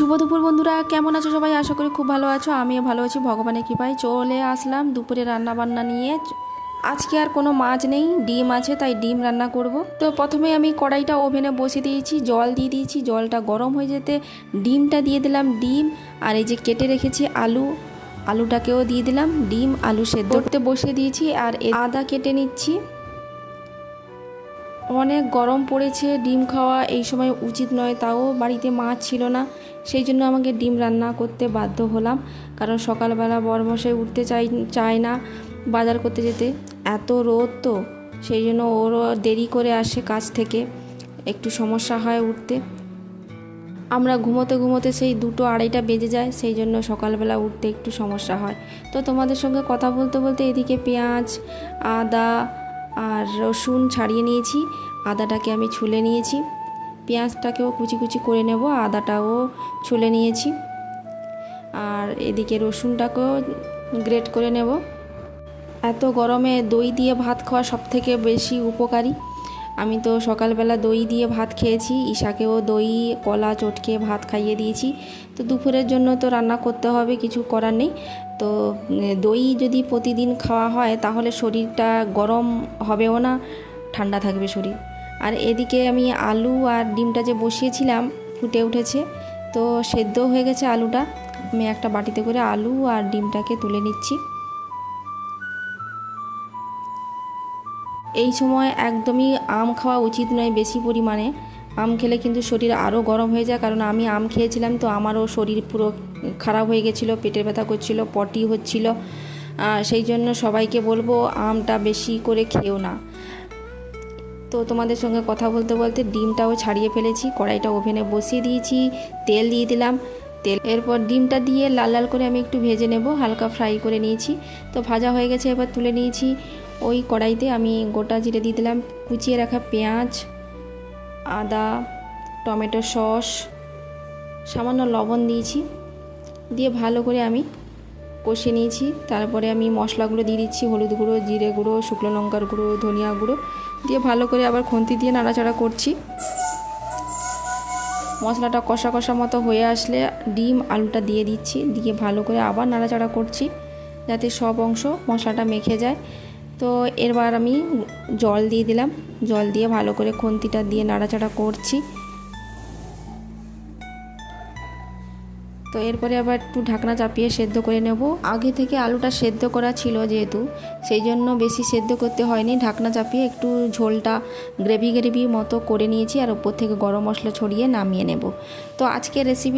শুভ দুপুর বন্ধুরা, কেমন আছো সবাই? আশা করি খুব ভালো আছো। আমিও ভালো আছি ভগবানের কৃপায়। চলে আসলাম দুপুরে রান্না বান্না নিয়ে। আজকে আর কোনো মাছ নেই, ডিম আছে, তাই ডিম রান্না করব। তো প্রথমে আমি কড়াইটা ওভেনে বসিয়ে দিয়েছি, জল দিয়ে দিয়েছি। জলটা গরম হয়ে যেতে ডিমটা দিয়ে দিলাম। ডিম আর এই যে কেটে রেখেছি আলুটাকেও দিয়ে দিলাম। ডিম আলু সেদ্ধ করতে বসিয়ে দিয়েছি। আর আদা কেটে নিচ্ছি। অনেক গরম পড়েছে, ডিম খাওয়া এই সময় উচিত নয়, তাও বাড়িতে মাছ ছিল না, সেই জন্য আমাকে ডিম রান্না করতে বাধ্য হলাম। কারণ সকালবেলা বরমশাই উঠতে চায় না বাজার করতে যেতে, এত রোদ তো, সেই জন্য ওরও দেরি করে আসে কাজ থেকে, একটু সমস্যা হয় উঠতে। আমরা ঘুমোতে ঘুমোতে সেই 2-2:30 বেজে যায়, সেই জন্য সকালবেলা উঠতে একটু সমস্যা হয়। তো তোমাদের সঙ্গে কথা বলতে বলতে এদিকে পেঁয়াজ, আদা আর রসুন ছাড়িয়ে নিয়েছি। আদাটাকে আমি ছুলে নিয়েছি, পেঁয়াজটাকেও কুচি কুচি করে নেব, আদাটাও ছুলে নিয়েছি। আর এদিকে রসুনটাকেও গ্রেট করে নেব। এত গরমে দই দিয়ে ভাত খাওয়া সবথেকে বেশি উপকারী। আমি তো সকালবেলা দই দিয়ে ভাত খেয়েছি, ঈশাকেও দই কলা চটকে ভাত খাইয়ে দিয়েছি। তো দুপুরের জন্য তো রান্না করতে হবে, কিছু করার নেই। তো দই যদি প্রতিদিন খাওয়া হয় তাহলে শরীরটা গরম হবেও না, ঠান্ডা থাকবে শরীর। আর এদিকে আমি আলু আর ডিমটা যে বসিয়েছিলাম ফুটে উঠেছে, তো সেদ্ধ হয়ে গেছে আলুটা। আমি একটা বাটিতে করে আলু আর ডিমটাকে তুলে নিচ্ছি। এই সময় একদমই আম খাওয়া উচিত নয় বেশি পরিমাণে। আম খেলে কিন্তু শরীর আরও গরম হয়ে যায়। কারণ আমি আম খেয়েছিলাম, তো আমারও শরীর পুরো খারাপ হয়ে গেছিলো, পেটের ব্যথা করছিল, পটি হচ্ছিল। সেই জন্য সবাইকে বলবো আমটা বেশি করে খেও না। তো তোমাদের সঙ্গে কথা বলতে বলতে ডিমটাও ছাড়িয়ে ফেলেছি, কড়াইটা ওভেনে বসিয়ে দিয়েছি, তেল দিয়ে দিলাম। এরপর ডিমটা দিয়ে লাল লাল করে আমি একটু ভেজে নেব, হালকা ফ্রাই করে নিয়েছি। তো ভাজা হয়ে গেছে, এবার তুলে নিয়েছি। ওই কড়াইতে আমি গোটা জিরে দিয়ে দিলাম, কুচিয়ে রাখা পেঁয়াজ, আদা, টমেটো সস, সামান্য লবণ দিয়েছি, দিয়ে ভালো করে আমি কষিয়ে নিয়েছি। তারপরে আমি মশলাগুলো দিয়ে দিচ্ছি, হলুদ গুঁড়ো, জিরে গুঁড়ো, শুকনো লঙ্কার গুঁড়ো, ধনিয়া গুঁড়ো দিয়ে ভালো করে আবার খুন্তি দিয়ে নাড়াচাড়া করছি। মশলাটা কষা কষা মতো হয়ে আসলে ডিম আলুটা দিয়ে দিচ্ছি, দিয়ে ভালো করে আবার নাড়াচাড়া করছি যাতে সব অংশ মশলাটা মেখে যায়। তো এবার আমি জল দিয়ে দিলাম, জল দিয়ে ভালো করে খুন্তিটা দিয়ে নাড়াচাড়া করছি। তো এরপরে আবার একটু ঢাকনা চাপিয়ে সেদ্ধ করে নেব। আগে থেকে আলুটা সেদ্ধ করা ছিল যেহেতু, সেই জন্য বেশি সেদ্ধ করতে হয়নি। ঢাকনা চাপিয়ে একটু ঝোলটা গ্রেভি গ্রেভি মতো করে নিয়েছি, আর উপর থেকে গরম মশলা ছড়িয়ে নামিয়ে নেব। তো আজকের রেসিপি